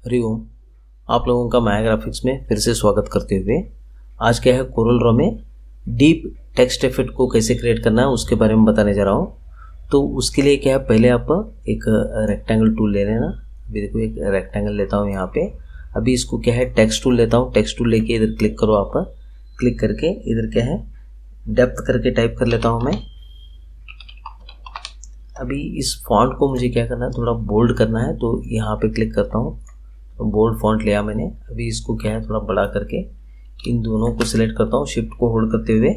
हरिओम। आप लोगों का माया ग्राफिक्स में फिर से स्वागत करते हुए आज क्या है कोरल ड्रॉ में डीप टेक्स्ट इफेक्ट को कैसे क्रिएट करना है उसके बारे में बताने जा रहा हूँ। तो उसके लिए क्या है, पहले आप एक रेक्टेंगल टूल ले लेना। अभी देखो एक रेक्टेंगल लेता हूँ यहाँ पे। अभी इसको क्या है टेक्स्ट टूल लेता हूँ। टेक्स्ट टूल लेके इधर क्लिक करो। आप क्लिक करके इधर क्या है डेप्थ करके टाइप कर लेता हूँ मैं। अभी इस फॉन्ट को मुझे क्या करना है, थोड़ा बोल्ड करना है, तो यहाँ पे क्लिक करता हूँ। तो बोल्ड फॉन्ट लिया मैंने। अभी इसको क्या है थोड़ा बड़ा करके इन दोनों को सिलेक्ट करता हूँ, शिफ्ट को होल्ड करते हुए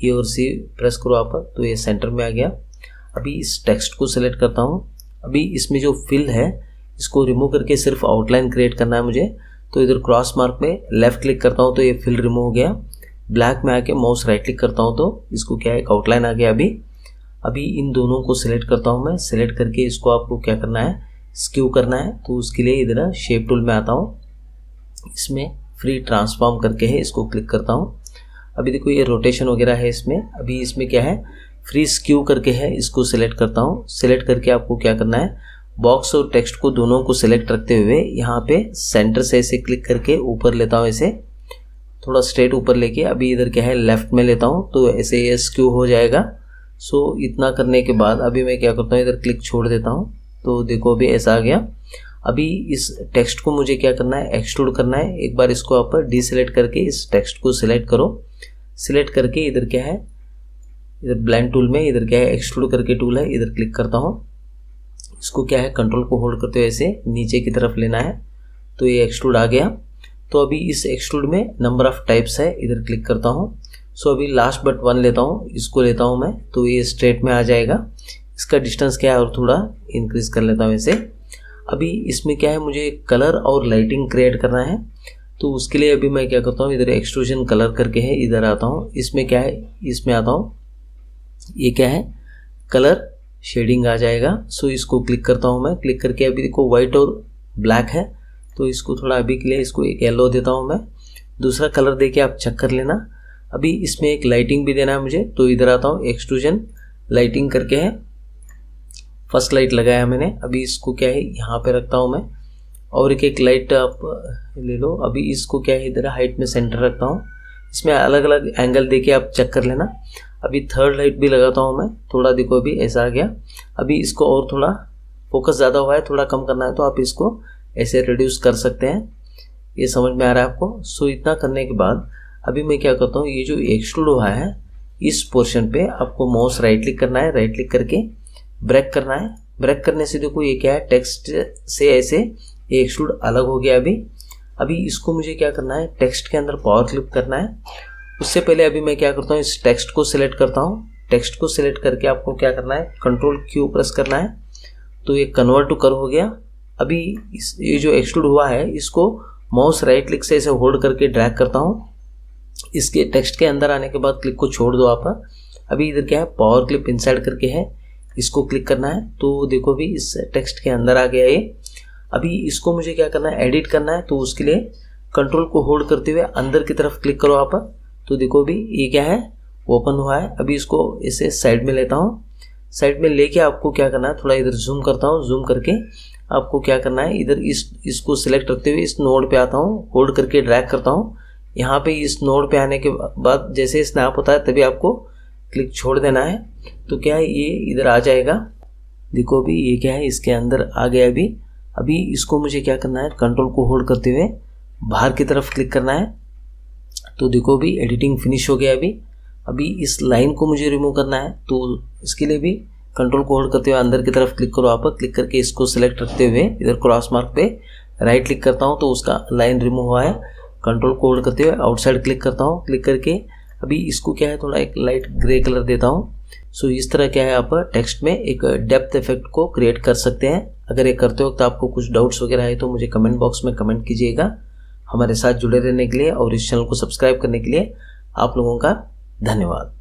ए और सी प्रेस करो आप, तो ये सेंटर में आ गया। अभी इस टेक्स्ट को सिलेक्ट करता हूँ। अभी इसमें जो फिल है इसको रिमूव करके सिर्फ आउटलाइन क्रिएट करना है मुझे। तो इधर क्रॉस मार्क में लेफ्ट क्लिक करता हूँ तो ये फिल रिमूव हो गया। ब्लैक में आके माउस राइट क्लिक करता हूँ तो इसको क्या है एक आउटलाइन आ गया। अभी इन दोनों को सिलेक्ट करता हूँ मैं। सिलेक्ट करके इसको आपको क्या करना है, स्क्यू करना है। तो उसके लिए इधर शेप टूल में आता हूँ, इसमें फ्री ट्रांसफॉर्म करके है, इसको क्लिक करता हूँ। अभी देखो ये रोटेशन वगैरह है इसमें। अभी इसमें क्या है फ्री स्क्यू करके है, इसको सिलेक्ट करता हूँ। सिलेक्ट करके आपको क्या करना है, बॉक्स और टेक्स्ट को दोनों को सिलेक्ट रखते हुए यहाँ पे सेंटर से ऐसे क्लिक करके ऊपर लेता हूँ, ऐसे थोड़ा स्ट्रेट ऊपर लेके। अभी इधर क्या है लेफ्ट में लेता हूँ तो ऐसे ये स्क्यू हो जाएगा। सो इतना करने के बाद अभी मैं क्या करता हूँ, इधर क्लिक छोड़ देता हूँ। तो देखो अभी ऐसा आ गया। अभी इस टेक्स्ट को मुझे क्या करना है, एक्सट्रूड करना है। एक बार इसको आप डीसिलेक्ट करके इस टेक्स्ट को सिलेक्ट करो। सिलेक्ट करके इधर क्या है, इधर ब्लेंड टूल में इधर क्या है एक्सट्रूड करके टूल है, इधर क्लिक करता हूँ। इसको क्या है कंट्रोल को होल्ड करते हुए ऐसे नीचे की तरफ लेना है, तो ये एक्सट्रूड आ गया। तो अभी इस एक्सट्रूड में नंबर ऑफ टाइप्स है, इधर क्लिक करता हूँ। सो अभी लास्ट बट वन लेता हूँ, इसको लेता हूँ मैं, तो ये स्ट्रेट में आ जाएगा। इसका डिस्टेंस क्या है और थोड़ा इंक्रीज कर लेता हूँ ऐसे। अभी इसमें क्या है मुझे कलर और लाइटिंग क्रिएट करना है। तो उसके लिए अभी मैं क्या करता हूँ, इधर एक्सट्रूजन कलर करके है, इधर आता हूँ। इसमें क्या है, इसमें आता हूँ, ये क्या है कलर शेडिंग आ जाएगा। सो इसको क्लिक करता हूँ मैं। क्लिक करके अभी देखो वाइट और ब्लैक है, तो इसको थोड़ा अभी के लिए इसको एक येलो देता हूँ मैं। दूसरा कलर देके आप चेक कर लेना। अभी इसमें एक लाइटिंग भी देना है मुझे, तो इधर आता हूँ, एक्सट्रूजन लाइटिंग करके है, फर्स्ट लाइट लगाया मैंने। अभी इसको क्या है यहाँ पे रखता हूँ मैं, और एक लाइट आप ले लो। अभी इसको क्या है इधर हाइट में सेंटर रखता हूँ। इसमें अलग अलग एंगल देके आप चेक कर लेना। अभी थर्ड लाइट भी लगाता हूँ मैं, थोड़ा देखो अभी ऐसा आ गया। अभी इसको और थोड़ा फोकस ज़्यादा हुआ है, थोड़ा कम करना है तो आप इसको ऐसे रिड्यूस कर सकते हैं। ये समझ में आ रहा है आपको। सो इतना करने के बाद अभी मैं क्या करता हूँ, ये जो एक्सट्रूड हुआ है इस पोर्शन पे आपको माउस राइट क्लिक करना है। राइट क्लिक करके ब्रेक करना है। ब्रेक करने से देखो ये क्या है टेक्स्ट से ऐसे ये एक्सट्रूड अलग हो गया। अभी इसको मुझे क्या करना है, टेक्स्ट के अंदर पावर क्लिक करना है। उससे पहले अभी मैं क्या करता हूँ, इस टेक्स्ट को सिलेक्ट करता हूँ। टेक्स्ट को सिलेक्ट करके आपको क्या करना है, कंट्रोल क्यू प्रेस करना है, तो ये कन्वर्ट टू कर्व हो गया। अभी ये जो एक्सट्रूड हुआ है इसको माउस राइट क्लिक से ऐसे होल्ड करके ड्रैग करता हूँ। इसके टेक्स्ट के अंदर आने के बाद क्लिक को छोड़ दो आप। अभी इधर क्या है पावर क्लिप इंसर्ट करके है, इसको क्लिक करना है। तो देखो अभी इस टेक्स्ट के अंदर आ गया ये। अभी इसको मुझे क्या करना है, एडिट करना है। तो उसके लिए कंट्रोल को होल्ड करते हुए अंदर की तरफ क्लिक करो आप। तो देखो अभी ये क्या है ओपन हुआ है। अभी इसको इसे साइड में लेता हूँ। साइड में लेके आपको क्या करना है, थोड़ा इधर जूम करता हूँ। जूम करके आपको क्या करना है, इधर इसको सिलेक्ट रखते हुए इस नोड पे आता हूँ, होल्ड करके ड्रैग करता हूँ। यहाँ पे इस नोड पे आने के बाद जैसे स्नैप होता है तभी आपको क्लिक छोड़ देना है। तो क्या है ये इधर आ जाएगा। देखो अभी ये क्या है इसके अंदर आ गया। अभी इसको मुझे क्या करना है, कंट्रोल को होल्ड करते हुए बाहर की तरफ क्लिक करना है। तो देखो अभी एडिटिंग फिनिश हो गया। अभी इस लाइन को मुझे रिमूव करना है, तो इसके लिए भी कंट्रोल को होल्ड करते हुए अंदर की तरफ क्लिक करो आप। क्लिक करके इसको सिलेक्ट रखते हुए इधर क्रॉस मार्क पे राइट क्लिक करता हूँ, तो उसका लाइन रिमूव हुआ है। कंट्रोल को होल्ड करते हुए आउटसाइड क्लिक करता हूँ। क्लिक करके अभी इसको क्या है थोड़ा एक लाइट ग्रे कलर देता हूँ। सो इस तरह क्या है आप टेक्स्ट में एक डेप्थ इफेक्ट को क्रिएट कर सकते हैं। अगर ये करते वक्त आपको कुछ डाउट्स वगैरह है तो मुझे कमेंट बॉक्स में कमेंट कीजिएगा। हमारे साथ जुड़े रहने के लिए और इस चैनल को सब्सक्राइब करने के लिए आप लोगों का धन्यवाद।